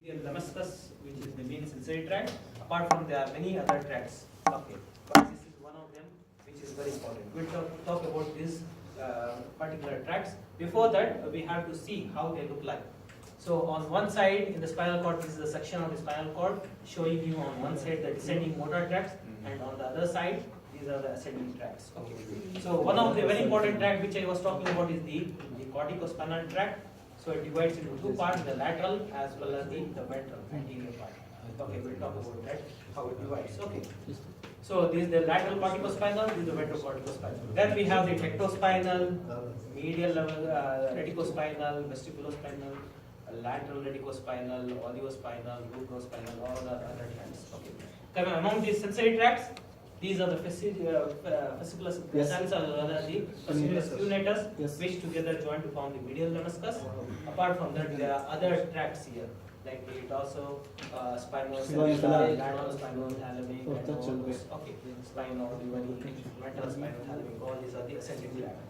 Damascus, which is the main sensory tract. Apart from there are many other tracts. Okay, but this is one of them, which is very important. We'll talk about these particular tracts. Before that, we have to see how they look like. So on one side in the spinal cord, this is a section of the spinal cord showing you on one side the descending motor tracts, and on the other side these are the ascending tracts. Okay. So one of the very important tract which I was talking about is the corticospinal tract. So it divides into two parts, the lateral as well as the ventral anterior part. Okay, we'll talk about that, how it divides. Okay. So this is the lateral corticospinal, this is the ventral corticospinal. Then we have the tectospinal, medial level reticospinal, vestibulospinal, lateral reticospinal, oliospinal, glucospinal, all the other tracts. Okay. Coming among these sensory tracts, these are the fasciculus brachiosaurus, the fasciculus cuneatus, which together join to form the medial lemniscus. Apart from that, there are other tracts here, like it also spinal, lateral spinal, thalamic, okay, spinal, ventral spinal, thalamic. All these are the ascending tracts.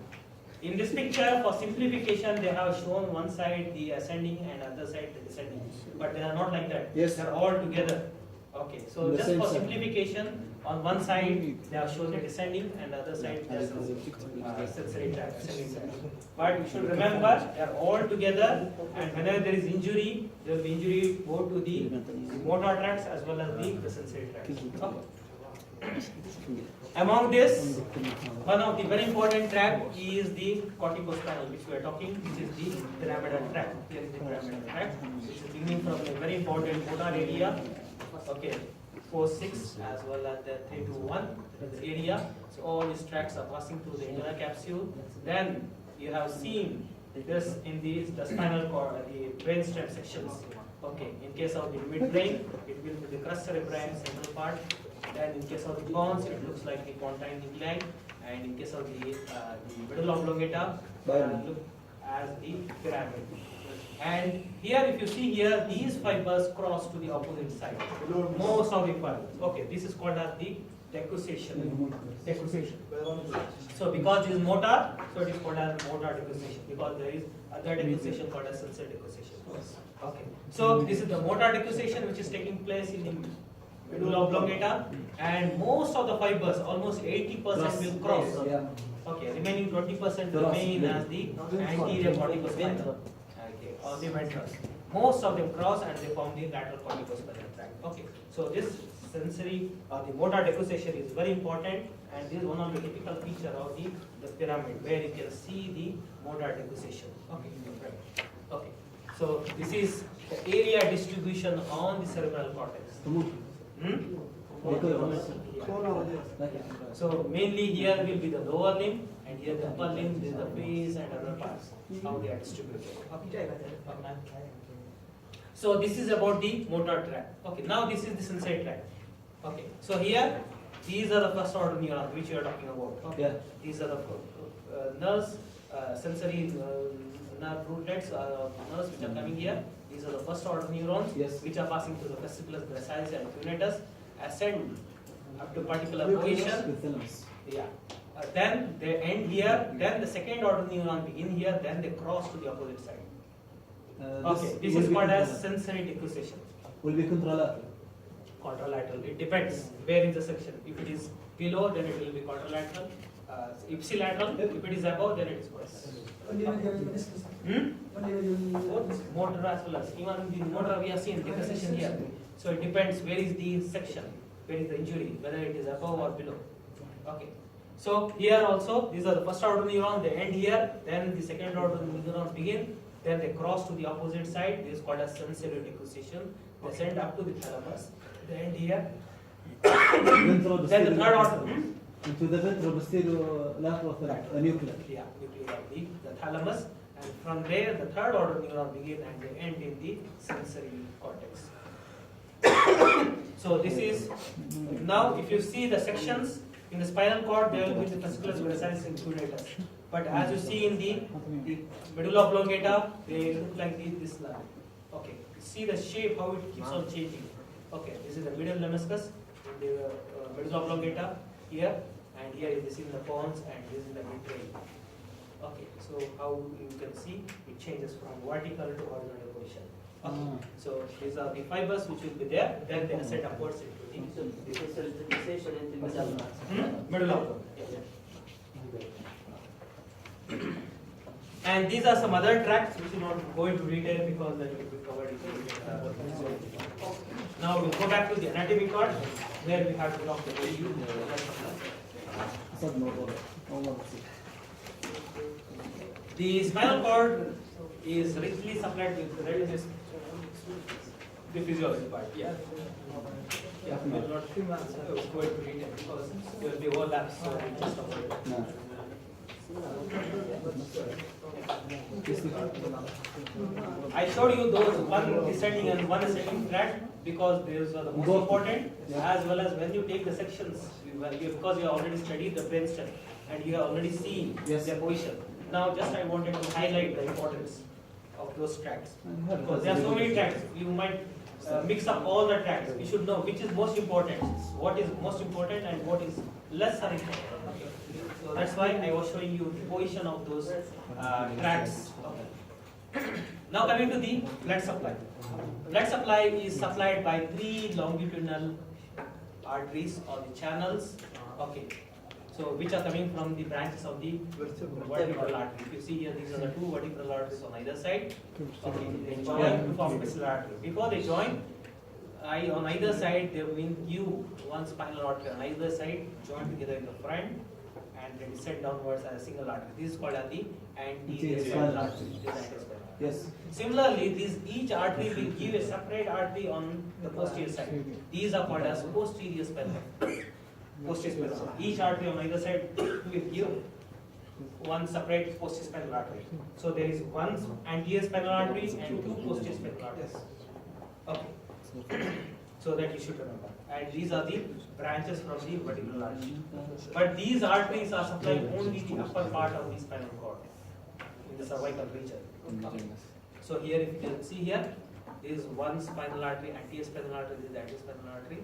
In this picture, for simplification, they have shown one side the ascending and other side the descending, but they are not like that. Yes. They are all together. Okay, so just for simplification, on one side they have shown the descending and the other side they are sensory tract, ascending tract. But you should remember they are all together, and whenever there is injury, there will be injury both to the motor tracts as well as the sensory tracts. Okay. Among this, one of the very important tract is the corticospinal, which we are talking, which is the pyramidal tract. Here is the pyramidal tract, which is beginning from a very important motor area. Okay, 4-6 as well as the 3-1 area. So all these tracts are passing through the inner capsule. Then you have seen this in the spinal cord, the brainstem sections. Okay, in case of the midbrain, it will be the crus cerebrale central part. Then in case of the pons, it looks like the pontine nuclei, and in case of the medulla oblongata, look as the pyramid. And here, if you see here, these fibers cross to the opposite side. Most of the fibers. Okay, this is called as the decussation. So because this is motor, so it is called as motor decussation. Because there is other decussation called as sensory decussation. Okay. So this is the motor decussation which is taking place in the medulla oblongata, and most of the fibers, almost 80%, will cross. Okay, remaining 20% remain as the anterior corticospinal. Okay, or the ventral. Most of them cross and they form the lateral corticospinal tract. Okay, so this sensory or the motor decussation is very important, and this is one of the typical feature of the pyramid, where you can see the motor decussation. Okay, right. Okay, so this is the area distribution on the cerebral cortex. So mainly here will be the lower limb, and here the upper limb, this is the face and other parts, how they are distributed. Okay. So this is about the motor tract. Okay, now this is the sensory tract. Okay, so here these are the first order neurons which we are talking about. Okay. Yeah. These are the nerves, sensory nerve rootlets, nerves which are coming here. These are the first order neurons, yes, which are passing through the fasciculus brachiosaurus and cuneatus, ascend up to particular position. Yeah. Then they end here. Then the second order neuron begin here. Then they cross to the opposite side. Okay, this is called as sensory decussation. Will be contralateral. Contralateral. It depends where is the section. If it is below, then it will be contralateral. Ipsilateral. If it is above, then it is motor as well as even the motor we have seen decussation here. So it depends where is the section, where is the injury, whether it is above or below. Okay. So here also, these are the first order neuron, they end here, then the second order neuron begin, then they cross to the opposite side. This is called as sensory decussation. They send up to the thalamus, they end here. Then the third order. Into the ventrolateral nucleus. Yeah, nucleus of the thalamus, and from there the third order neuron begin and they end in the sensory cortex. So this is, now if you see the sections in the spinal cord, there will be the fasciculus brachiosaurus and cuneatus. But as you see in the medulla oblongata, they look like this line. Okay, see the shape, how it keeps on changing. Okay, this is the medial lemniscus, the medulla oblongata here, and here is this in the pons, and this is the midbrain. Okay, so how you can see it changes from vertical to horizontal position. Okay. So these are the fibers which will be there. Then they ascend upwards into This is the fixation into the middle. the middle of them. And these are some other tracks which will not go into detail because that will be covered in the Now we'll go back to the anatomy part where we have to talk about you. The spinal cord is richly supplied with the physiology part. Yeah. Yeah, we will not go into detail because there will be overlaps, so we just avoid it. No. I showed you those one descending and one ascending track because those are the most important, as well as when you take the sections, because you have already studied the brainstem and you have already seen their position. Now just I wanted to highlight the importance of those tracks. Because there are so many tracks, you might mix up all the tracks. You should know which is most important, what is most important and what is less important. Okay. So that's why I was showing you the position of those tracks. Now coming to the blood supply. Blood supply is supplied by 3 longitudinal arteries or the channels. Okay. So which are coming from the branches of the vertebral artery. If you see here, these are the 2 vertebral arteries on either side. Okay. They join to form basilar artery. Before they join, on either side they will give one spinal artery on either side, join together in the front, and they descend downwards as a single artery. This is called as the anterior spinal artery. Yes. Similarly, each artery will give a separate artery on the posterior side. These are called as posterior spinal. Posterior spinal. Each artery on either side will give one separate posterior spinal artery. So there is one anterior spinal artery and 2 posterior spinal arteries. Okay. So that you should remember. And these are the branches from the vertebral artery. But these arteries are supplying only the upper part of the spinal cord in the cervical region. Okay. So here, if you can see here, there is one spinal artery, anterior spinal artery, this is the anterior spinal artery,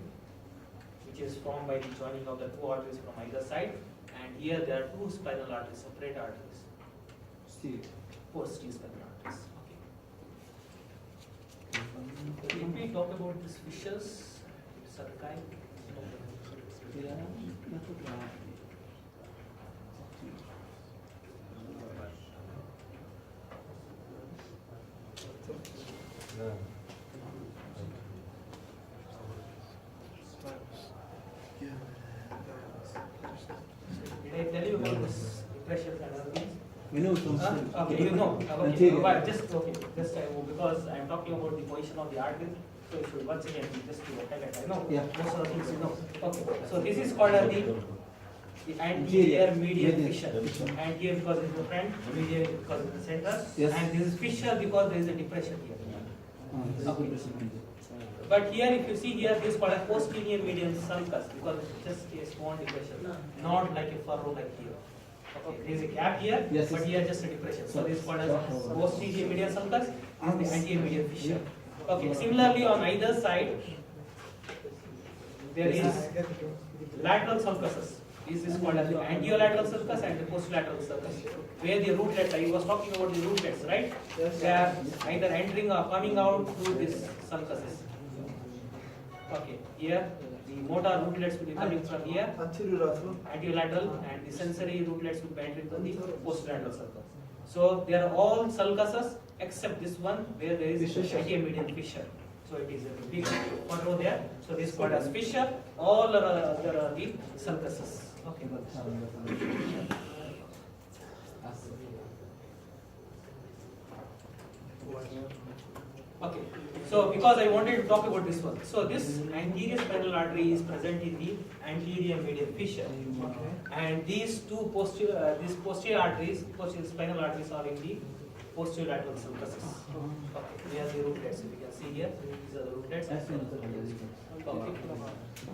which is formed by the joining of the 2 arteries from either side. And here there are 2 spinal arteries, separate arteries, posterior spinal arteries. Okay. If we talk about these fissures, sulci, did I tell you about this depression and other things? We know from Okay, you know. Okay. Anterior. But just because I am talking about the position of the artery, so you should once again just to highlight. I know most of the things you know. Okay. So this is called as the anterior median fissure. Anterior because it is the front, median because it is the center, Yes. and this is fissure because there is a depression here. Okay. But here, if you see here, this is called a posterior median sulcus because it's just a small depression, not like a furrow like here. Okay, there is a gap here, Yes, but yes. here just a depression. So this is called as posterior median sulcus. This is the anterior median fissure. Okay. Similarly, on either side, there is lateral sulcuses. This is called as the anterolateral sulcus and the posterolateral sulcus, where the rootlets. I was talking about the rootlets, right? They are either entering or coming out through this sulcuses. Okay, here the motor rootlets will be coming from here, anterolateral, and the sensory rootlets will be entering from the posterolateral sulcus. So they are all sulcuses except this one where there is anterior median fissure. So it is a big furrow there. So this is called as fissure. All other are the sulcuses. Okay. Okay. So because I wanted to talk about this one. So this anterior spinal artery is present in the anterior median fissure. And these 2 posterior arteries, posterior spinal arteries are in the posterolateral sulcuses. Okay. Here are the rootlets. If you can see here, these are the rootlets. Okay.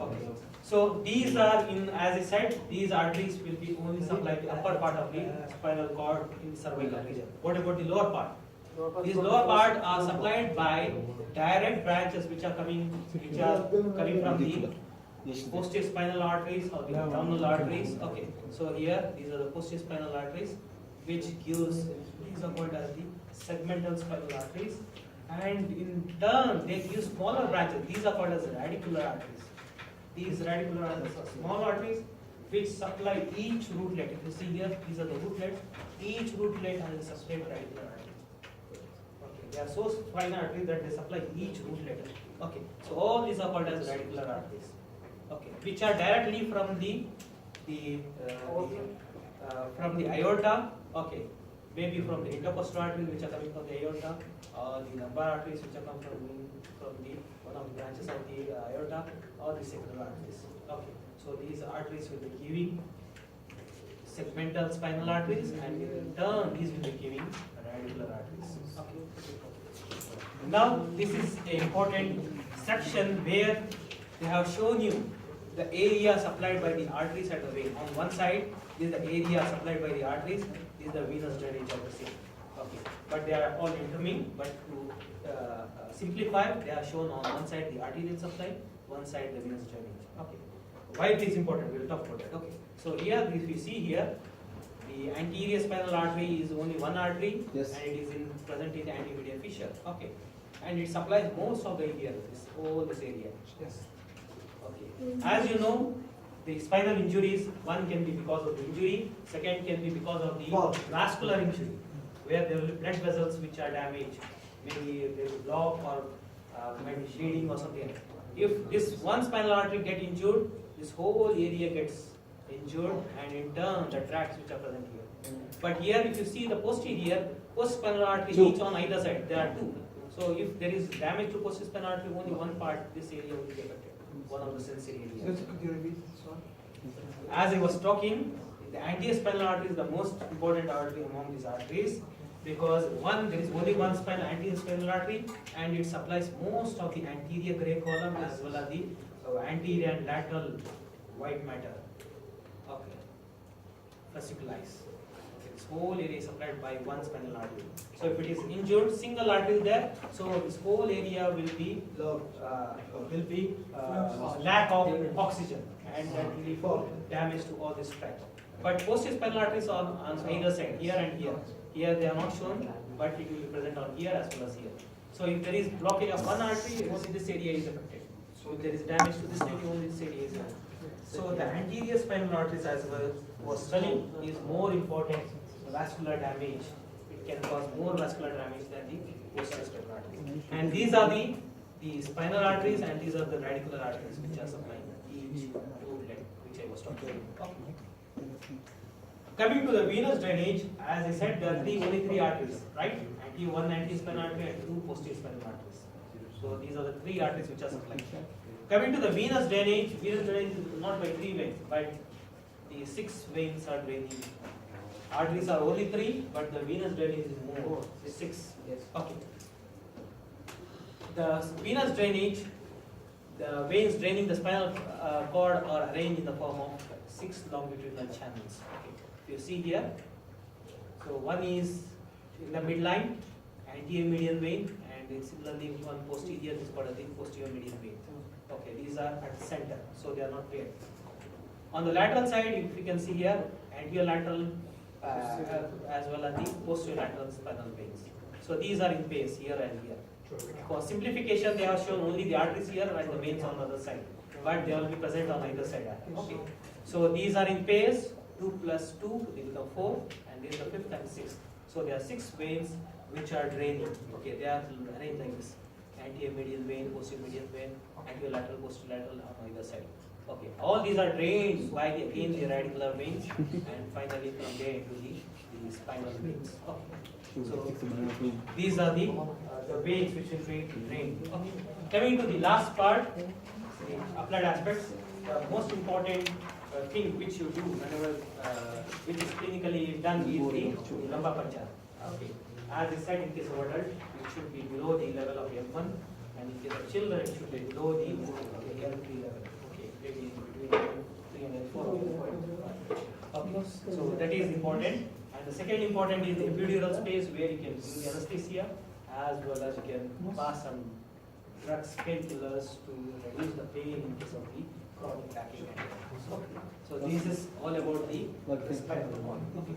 Okay. So these are in, as I said, these arteries will be only supplying the upper part of the spinal cord in the cervical region. What about the lower part? These lower part are supplied by direct branches which are coming from the posterior spinal arteries or the abdominal arteries. Okay. So here these are the posterior spinal arteries, which gives, these are called as the segmental spinal arteries, and in turn they give smaller branches. These are called as radicular arteries. These radicular arteries are small arteries which supply each rootlet. If you see here, these are the rootlets. Each rootlet has a separate radicular artery. Okay, they are so fine arteries that they supply each rootlet. Okay, so all these are called as radicular arteries. Okay, which are directly from the aorta. Okay, maybe from the intercostal arteries which are coming from the aorta, or the lumbar arteries which are coming from the one of the branches of the aorta, or the sacral arteries. Okay, so these arteries will be giving segmental spinal arteries, and in turn these will be giving radicular arteries. Okay. Now this is an important section where they have shown you the area supplied by the arteries at the vein. On one side, this is the area supplied by the arteries. This is the venous drainage of the same. Okay, but they are all intermingled. But to simplify, they are shown on one side the arterial supply, one side the venous drainage. Okay, why it is important? We will talk about that. Okay, so here if you see here, the anterior spinal artery is only one artery, Yes. and it is present in the antemedial fissure. Okay, and it supplies most of the area, all this area. Yes. Okay. As you know, the spinal injuries, one can be because of the injury, second can be because of the Fall. vascular injury, where there will be blood vessels which are damaged, maybe there is a block or maybe bleeding or something. If this one spinal artery get injured, this whole area gets injured, and in turn the tracts which are present here. But here if you see the posterior, post-spinal artery Two. each on either side, there are two. So if there is damage to post-spinal artery, only one part, this area will be affected, one of the sensory areas. Could you repeat this one? As I was talking, the anterior spinal artery is the most important artery among these arteries, because one, there is only one spinal anterior spinal artery, and it supplies most of the anterior gray column as well as the anterior and lateral white matter. Okay, fasciculars. Okay, this whole area is supplied by one spinal artery. So if it is injured, single artery is there, so this whole area will be lack of oxygen, and that will lead to damage to all this tract. But posterior spinal arteries are on either side, here and here. Here they are not shown, but it will be present on here as well as here. So if there is blockage of one artery, only this area is affected. So if there is damage to this area, only this area is affected. So the anterior spinal arteries, as well was studying, is more important. The vascular damage, it can cause more vascular damage than the posterior spinal arteries. And these are the spinal arteries, and these are the radicular arteries which are supplying each rootlet which I was talking about. Coming to the venous drainage, as I said, there are only three arteries, right? One anterior spinal artery and two posterior spinal arteries. So these are the three arteries which are supplying. Coming to the venous drainage is not by three veins, but the 6 veins are draining. Arteries are only 3, but the venous drainage is more, 6. Yes. Okay. The venous drainage, the veins draining the spinal cord are arranged in the form of 6 longitudinal channels. Okay. If you see here, so one is in the midline, anterior median vein, and similarly one posterior is called the posterior median vein. Okay, these are at the center, so they are not paired. On the lateral side, if you can see here, anterior lateral as well as the posterior lateral spinal veins. So these are in pairs here and here. For simplification, they have shown only the arteries here and the veins on the other side, but they will be present on either side. Okay. So these are in pairs, 2 plus 2, they become 4, and this is the 5th and 6th. So there are 6 veins which are draining. Okay, they are arranged like this: anterior medial vein, posterior medial vein, anterior lateral, posterior lateral on either side. Okay, all these are drained by the radicular veins, and finally from there into the spinal veins. Okay. So these are the veins which will be drained. Okay. Coming to the last part, the applied aspects, the most important thing which you do whenever which is clinically done is the lumbar puncture. Okay. As I said, in case of adult, it should be below the level of M1, and in case of children, it should be below the L3 level. Okay, maybe between 3 and 4. Okay, so that is important. And the second important is the epidural space, where you can use anesthesia as well as you can pass some drugs, painkillers to reduce the pain in case of the chronic backache. So this is all about the spinal cord. Okay.